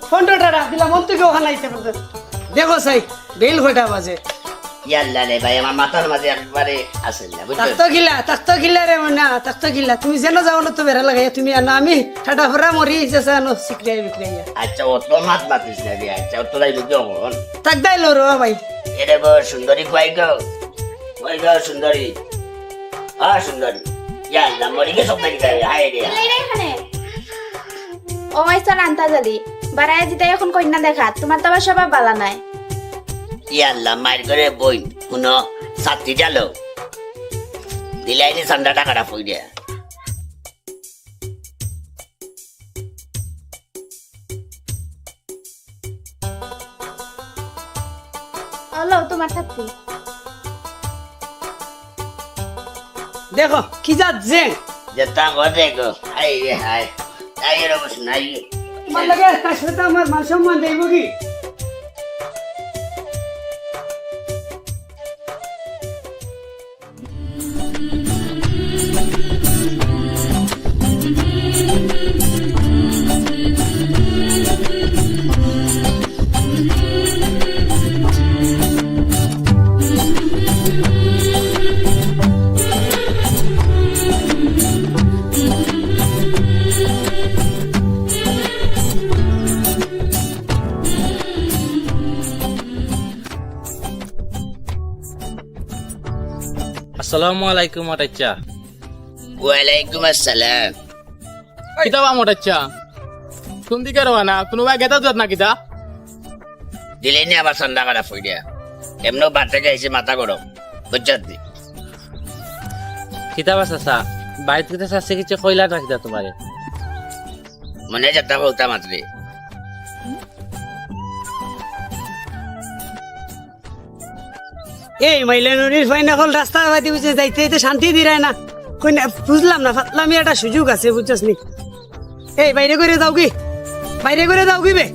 15 টাকা দিলাম মন থেকে ওখানে আইতে পারতো দেখো সাই বেল কয়টা বাজে ইয়াল্লা রে ভাই আমার মাথার মাঝে একবারে আসে না বুঝছো তাক্তো গিলা রে মনা তাক্তো গিলা তুমি যেন যাও না তো বেরা লাগাই তুমি আর না আমি ঠাডা ফরা মরি যেছে নো সিকরাই বিকরাইয়া আচ্ছা ও তো মাত মাতিস না রে আচ্ছা তো লাই বুঝো কোন তাক দাইলো রে ভাই এরে গো সুন্দরী কই গো সুন্দরী সুন্দরী ইয়াল্লা মরি গে সব নাকি যায় হায় রে এখানে ও মাইস্টার আনতা জালি বারায় জিতে এখন কইনা দেখা তোমার তো আবার স্বভাব বালা নাই ইয়াল্লা মার করে বই শুনো সাথী জালো দিলাইনি ঠান্ডা টাকাটা ফই দিয়া হলো তোমার ছাত্রী দেখো কি যাচ্ছে যেটা ঘটে গো হাই রে হাই তাই এরকম নাই তোমার লাগে কাশটা আমার মান সম্মান দেব কি আসসালামু আলাইকুম আটাচ্চা ওয়ালাইকুম আসসালাম কিতা বা মোটাচ্চা কোন দিকে রওনা কোনোবা গেতা যাত না কিতা দিলেনি আবার ঠান্ডা টাকাটা ফই দিয়া এমন বাদ থেকে এসে মাথা গরম বুঝছত কিতা বাস আসা বাইরে থেকে শাস্তি কিছু কইলা না কিতা তোমারে মনে যেটা বলতা মাত্রে এই মাইলানুরির ফাইনা হল রাস্তা বাদি বুঝে যাইতে যাইতে শান্তি দিরায় না কই না বুঝলাম না ফাতলামি একটা সুযোগ আছে বুঝছস নি এই বাইরে করে যাও কি বে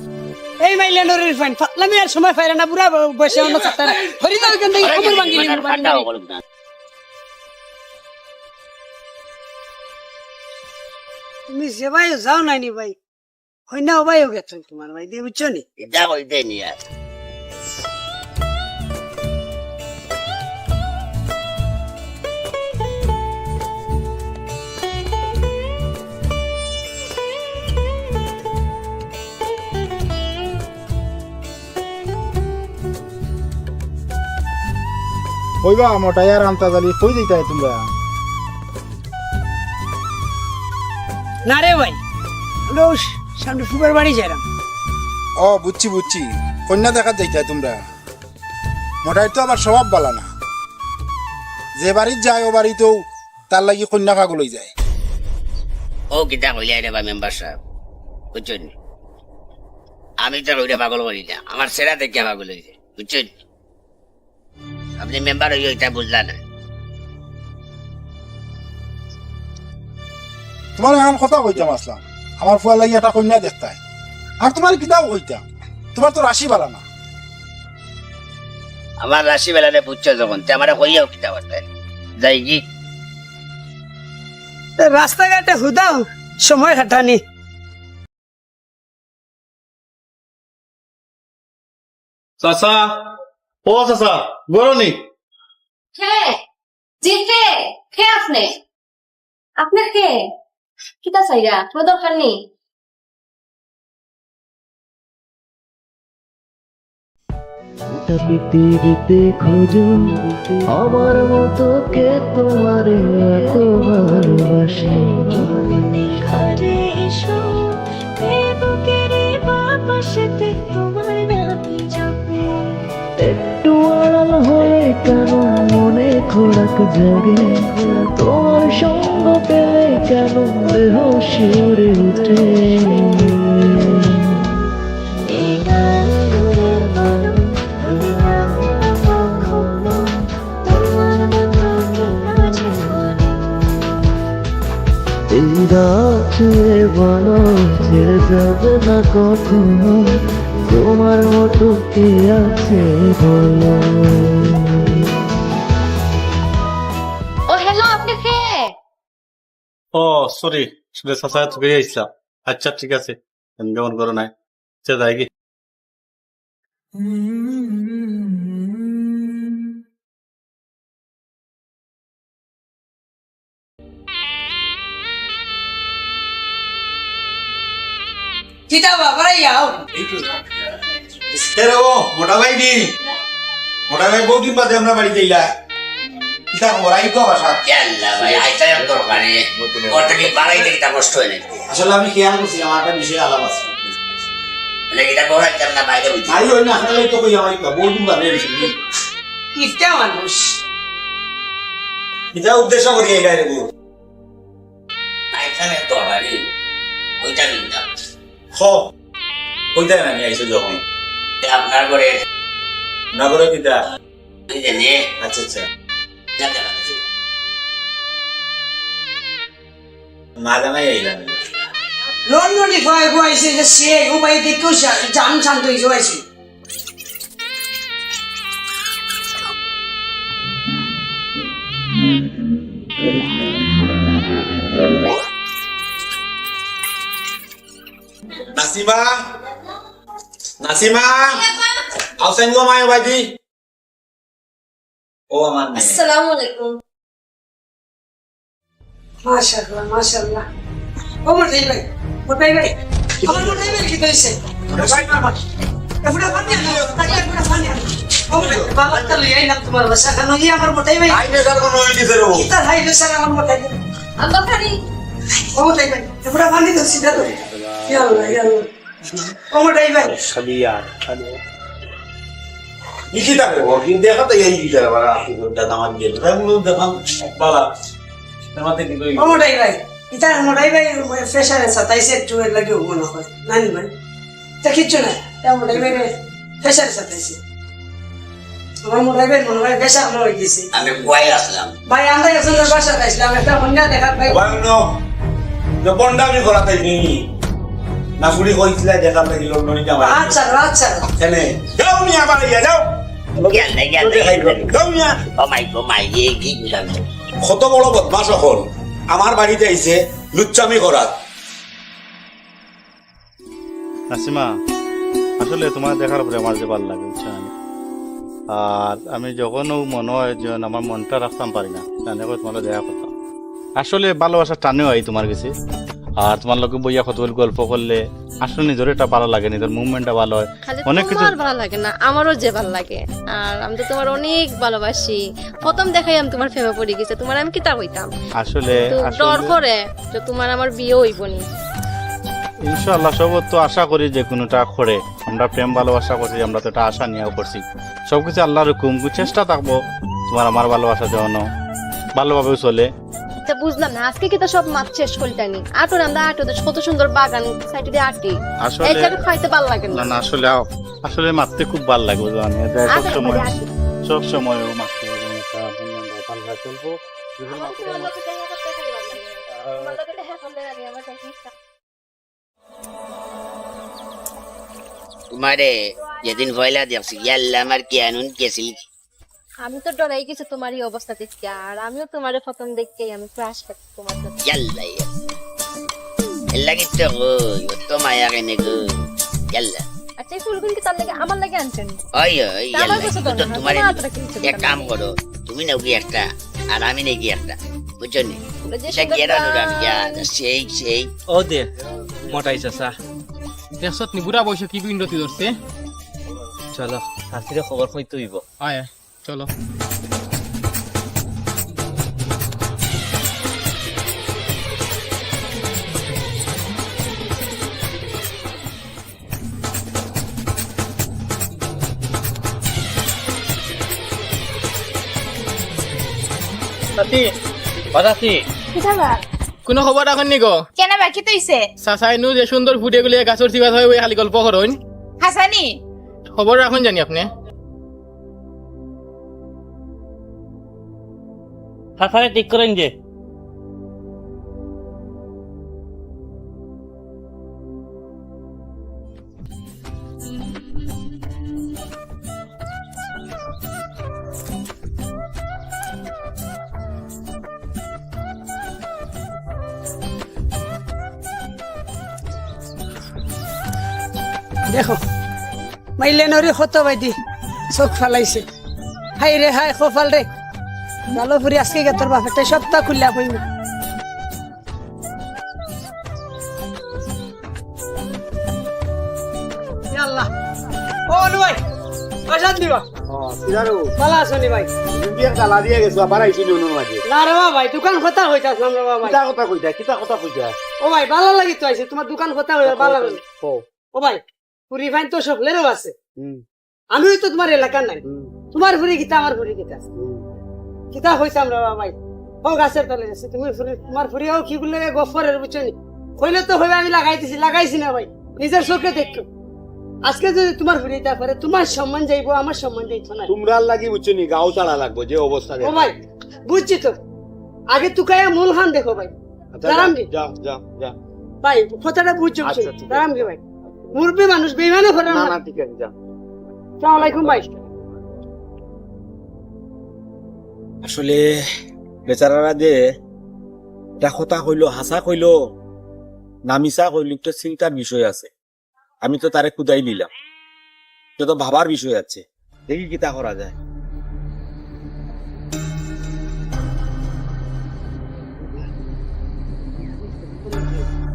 এই মাইলানুরির ফাইন ফাতলামি আর সময় ফাইরা না পুরা বসে অন্য চারটা হরি যাও কেন দেখি খবর ভাঙিলি তুমি যে ভাই যাও নাই নি ভাই হইনা ও ভাইও গেছেন তোমার ভাই দিয়ে বুঝছো নি এটা কইতে নি আর কইবা মোটা আর আমতা জালি কই দিতাই তোমরা না রে ভাই হ্যালো সামনে ফুবার বাড়ি যাইলাম ও বুঝছি কন্যা দেখা যাইতাই তোমরা মোটাই তো আবার স্বভাব বালা না যে বাড়িত যায় ও বাড়িতেও তার লাগি কন্যা কাগলই যায় ও কিতা কইলে রে বা মেম্বার সাহেব বুঝছেন আমি তো ওইটা পাগল করি না আমার সেরা দেখে পাগল হয়েছে বুঝছেন আপনি মেম্বার হয়ে এটা বুঝলা না তোমার এখন কথা কইতাম আসলাম আমার ফুয়া লাগি একটা কন্যা দেখতাই আর তোমার কিতাও কইতাম তোমার তো রাশি বালা না আমার রাশি বেলাতে বুঝছো যখন তে আমার হইয়াও কিতা করতেন যাই কি রাস্তাঘাটে হুদাও সময় হাঁটানি চাচা ও চাচা গরনি কে জি কে আপনি আপনার কে কিতা চাইরা কোনো দরকার নেই পৃথিবীতে খোঁজো আমার মতো কে তোমার এত ভালোবাসে একটু আড়াল হয়ে কেন মনে খোরাক জাগে তোমার সঙ্গ পেলে কেন দেহ শিউরে উঠে বলো ছেড়ে যাবে না কখনো তোমার মতো কে আছে বলো ও হ্যালো আপনি কে ও সরি শুনে চাচা বেরিয়ে আসলাম আচ্ছা ঠিক আছে কেমন করো নাই আচ্ছা যাই কি কিতা বাবা ইয়াও মোটা ভাই দি মোটা ভাই বহুদিন বাদে আমরা বাড়িতে ইলা কিতা ওরাই তো বাসা ইয়াল্লা ভাই আইতা এক দরকারে ওটা কি বাড়াই দেখি তা কষ্ট হয় নাকি আসলে আমি খেয়াল করছি আমার একটা বিষয় আলাপ আছে নাকি এটা বড়াইতাম না বাইরে বুঝি ভাই ওই না আসলে তো কই আমার বহুদিন বাদে এসেছি কিতা মানুষ কিতা উদ্দেশ্য করি এই গায়ে রে আইতাম এক দরকারে ওইটা নিতাম হ কইতা না আমি আইছো যখন আপনার করে নগরে কিতা তুই জানে আচ্ছা আচ্ছা জানতে না না জানাই আইলাম লন্ডনে কয় কইছে যে সে উপায় দেখো জান শান্ত হইছে হইছে নাসিমা নাসিমা আউসেন গো মায় বাজি ও আমার মেয়ে। আসসালামু আলাইকুম। মাশাআল্লাহ মাশাআল্লাহ ও মোটাই ভাই আমার মোটাই ভাই কি কইছে এফুটা পানি আনো তাকে এফুটা পানি আনো ও বাবা তো লই না তোমার বাসা কেন ই আমার মোটাই ভাই আইনে কার কোন হই দিছে রে কিতা হাই বেসার আমার মোটাই ভাই আব্বা খালি ও মোটাই ভাই এফুটা পানি তো সিধা তো ইয়া আল্লাহ ও মোটাই ভাই সাদিয়া হ্যালো ইকিটা রে ও কি দেখা তো এই দিছে বাবা দাদা আমার গেল রামু দেখাম বালা তোমাতে কি কই ও মোটাই ভাই ইতা মোটাই ভাই ফ্রেশারে সাতাইছে একটু এর লাগে মনে হয় নানি ভাই তা কিচ্ছু না তা মোটাই ভাই ফ্রেশারে সাতাইছে আমার মোটাই ভাই মনে হয় ফ্রেশার হয়ে গেছে আমি গুয়াই আসলাম ভাই আমরা একজনের বাসা খাইছিলাম একটা হন্যা দেখার ভাই বানো যে বন্ডামি করা তাই নি না ফুড়ি কইছিলা দেখা লাগি লন্ডনে যাবা আচ্ছা এনে যাও নি আবার ইয়া যাও ইয়াল্লা যাও নি ও মাই এই কি বুঝলাম কত বড় বদমাশ হল আমার বাড়িতে আইছে লুচ্চামি করার নাসিমা আসলে তোমার দেখার পরে আমার যে ভালো লাগে বুঝছেন আর আমি যখনও মনে হয় যে আমার মনটা রাখতাম পারি না জানে তোমার দেখা করতাম আসলে ভালোবাসা টানেও আই তোমার কাছে আর তোমার লোকে বইয়া কত গল্প করলে আসলে নিজের এটা ভালো লাগে নিজের মুভমেন্টটা ভালো হয় খালি অনেক কিছু তোমার ভালো লাগে না আমারও যে ভালো লাগে আর আমি তো তোমার অনেক ভালোবাসি প্রথম দেখাই আমি তোমার প্রেমে পড়ে গেছে তোমার আমি কিতা কইতাম আসলে তো ডর করে যে তোমার আমার বিয়ে হইব নি ইনশাআল্লাহ সব তো আশা করি যে কোনোটা করে আমরা প্রেম ভালোবাসা করছি আমরা তো এটা আশা নিয়েও করছি সবকিছু আল্লাহর হুকুম চেষ্টা থাকবো তোমার আমার ভালোবাসা যেন ভালোভাবেও চলে তা বুঝলাম না আজকে কি তো সব মাছ শেষ করতানি আটোর আমরা আটোতে কত সুন্দর বাগান সাইডে দিয়ে আটি আসলে এই জায়গা খাইতে ভালো লাগে না না না আসলে আসলে মারতে খুব ভালো লাগে বুঝলো আমি সব সময় সব সময় ও মারতে চলবো তোমারে যেদিন ভয়লা দেখছি ইয়াল্লা আমার কি আনুন কেছিল আমি তো ডরাই গেছি তোমার এই অবস্থা দেখতে আর আমিও তোমার প্রথম দেখতেই আমি ক্রাশ খাচ্ছি তোমার সাথে ইয়াল্লা এল্লা কিতো গো তো মায়া কেনে গো ইয়াল্লা আচ্ছা এই ফুলগুলো কি তার লাগে আমার লাগে আনছেন ওই ওই তা আমার ইয়াল্লা কাছে তো তো না, তোমার তোমার হাতটা কিনছে এক কাম করো তুমি নাও কি একটা আর আমি নাকি একটা বুঝছো নি বলে যে এটা গেরা নুরা আমি সেই ও দে মোটাই চাচা দেখছত নি বুড়া বয়সে কি বিন্দতি ধরছে চলো হাসিরে খবর কইতে হইব আয় চলো সাথী বাদাসি কোনো খবর রাখেননি গো কেন বাকি তৈছে চাচাই নু যে সুন্দর ফুটে গুলি গাছর চিবাত হয় ওই খালি গল্প করেন হাসানি খবর রাখুন জানি আপনি সাসারে ঠিক করেন যে দেখো মাইলে নরি কত বাইদি চোখ ফালাইছে, হাই রে হাই খোফাল রে, ভালো ফুরি আজকে গে তোর বাপেরটা সপ্তাহ খুললা কইনি। আল্লাহ ও অনু ভাই আসাদ দিবা ভালো আছো নি ভাই? না রে বাবা ভাই দোকান কথা হইতাছিলাম রে বাবা ভাই। ও ভাই ভালো লাগি তো আইছে তোমার দোকান কথা হইয়া ভালো লাগে। ও ভাই পুরি ফাইন তো সকলেরও আছে, আমিও তো তোমার এলাকার নাই, তোমার ফুরি গীতা আমার ফুরি গীতা কিতা হইতাম রে বাবা ভাই। ও গাছের তলে আছে তুমি ফুরি, তোমার ফুরি ও কি বলে গফরের বুঝছনি কইলে তো হইবে, আমি লাগাইছি না ভাই, নিজের চোখে দেখো। আজকে যদি তোমার ফুরিটা পারে তোমার সম্মান যাইবো, আমার সম্মান যাইতো না। তোমরা লাগি বুঝছনি গাও ছাড়া লাগবো যে অবস্থা। ও ভাই বুঝছি তো, আগে তুকায়া মূল খান দেখো ভাই। দাঁড়ামগি যা যা যা ভাই কথাটা বুঝছো, আচ্ছা, ঠিক আছে। দাঁড়ামগি ভাই, মুরব্বী মানুষ বেইমানে করে না না। না ঠিক আছে যা। আসসালামু আলাইকুম ভাই। আসলে বেচারারা যে এটা কথা কইলো হাসা কইলো নামিসা কইলো একটা চিন্তার বিষয় আছে। আমি তো তারে কুদাই নিলাম, তো তো ভাবার বিষয় আছে, দেখি কিতা করা যায়।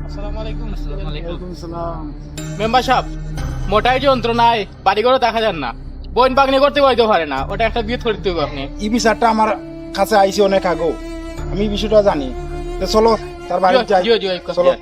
আসসালামু আলাইকুম। মেম্বার সাহেব, মোটাই যন্ত্রণায় বাড়ি ঘরে দেখা যান না, বোন বাগনি করতে বইতে পারে না, ওটা একটা বিয়ে করে দিতে হবে আপনি। এই বিচারটা আমার কাছে আইছে অনেক আগো, আমি এই বিষয়টা জানি। তো চলো তার বাড়ি যাই, জিও জিও চলো।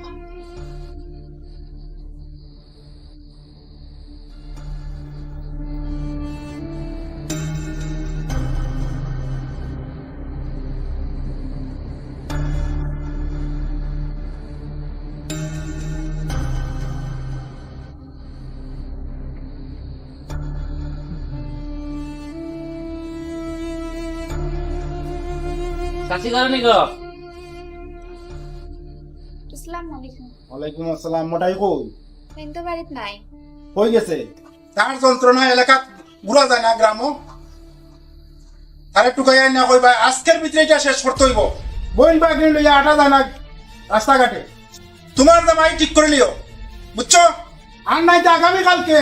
চাষি করে নি গো? আসসালামু আলাইকুম। ওয়ালাইকুম আসসালাম। মোটাই কই ফ্রেন্ড তো বাড়িতে নাই। কই গেছে? তার যন্ত্রণা এলাকা ঘুরা যায় না গ্রামও, তারে টুকাই না কইবা আজকের ভিতরে এটা শেষ করতে হইব। বইন বাগিন লইয়া আটা যায় না রাস্তাঘাটে, তোমার জামাই ঠিক করে লিও, বুঝছো? আর নাই তো আগামী কালকে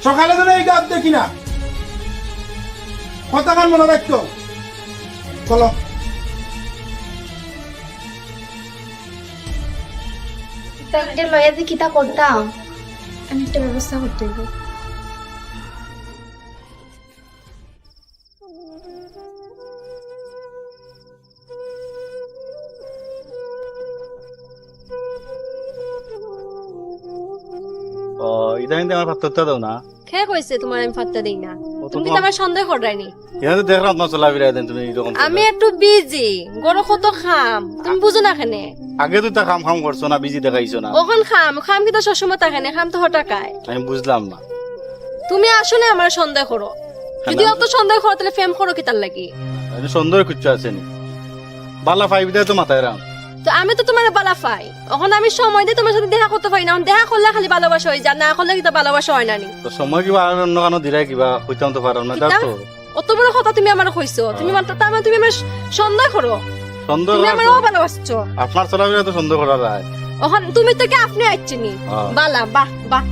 সকালে যেন এই গাছ দেখি না, কতক্ষণ মনে রাখতো। চলো তাহলে লয়ে যে কিতা করতাম, আমি একটা ব্যবস্থা করতে হইব। ও ইদানিং আমার পাত্রটা দাও না, খেয়ে কইছে তোমার আমি ফাত্তা দেই না, ও তো তুমি তো তোমার- আমার সন্দেহ করাইনি। এখানে তো দেখলাম তোমার চলাফেরা দেন তুমি এরকম করলে। আমি একটু বিজি, গরো কত খাম তুমি বুঝো না কেনে। আগে তো তা খাম খাম করছো না, বিজি দেখাইছো না, ওখান খাম খাম কিন্তু সবসময় থাকে না, খাম তো হটাকায়। আমি বুঝলাম না। তুমি আসলে আমার সন্দেহ করো, যদি অত সন্দেহ করো তাহলে ফেম করো কি তার লাগি? আমি সুন্দর খুঁজছো আছে নি, বালা ফাইভ দেয় তো মাথায় রাম। তো আমি তো তোমার বালা পাই, এখন আমি সময় দিয়ে তোমার সাথে দেখা করতে পারি না, এখন দেখা করলে খালি ভালোবাসা হয়ে যায়, না করলে কিন্তু ভালোবাসা হয় না নি। তো সময় কিবা আর অন্য কানো দিলাই কিবা কইতাম তো পারো না, কিতা? দেখো অত বড় কথা তুমি আমার কইছো, তুমি মাত্র তার মানে তুমি আমার সন্দেহ করো, সুন্দর তুমি আমার ভালোবাসছো। আপনার চলাফেরা তো সুন্দর করা যায়। এখন তুমি তো কি আপনি আইছিনি হ্যাঁ। বালা বাহ বাহ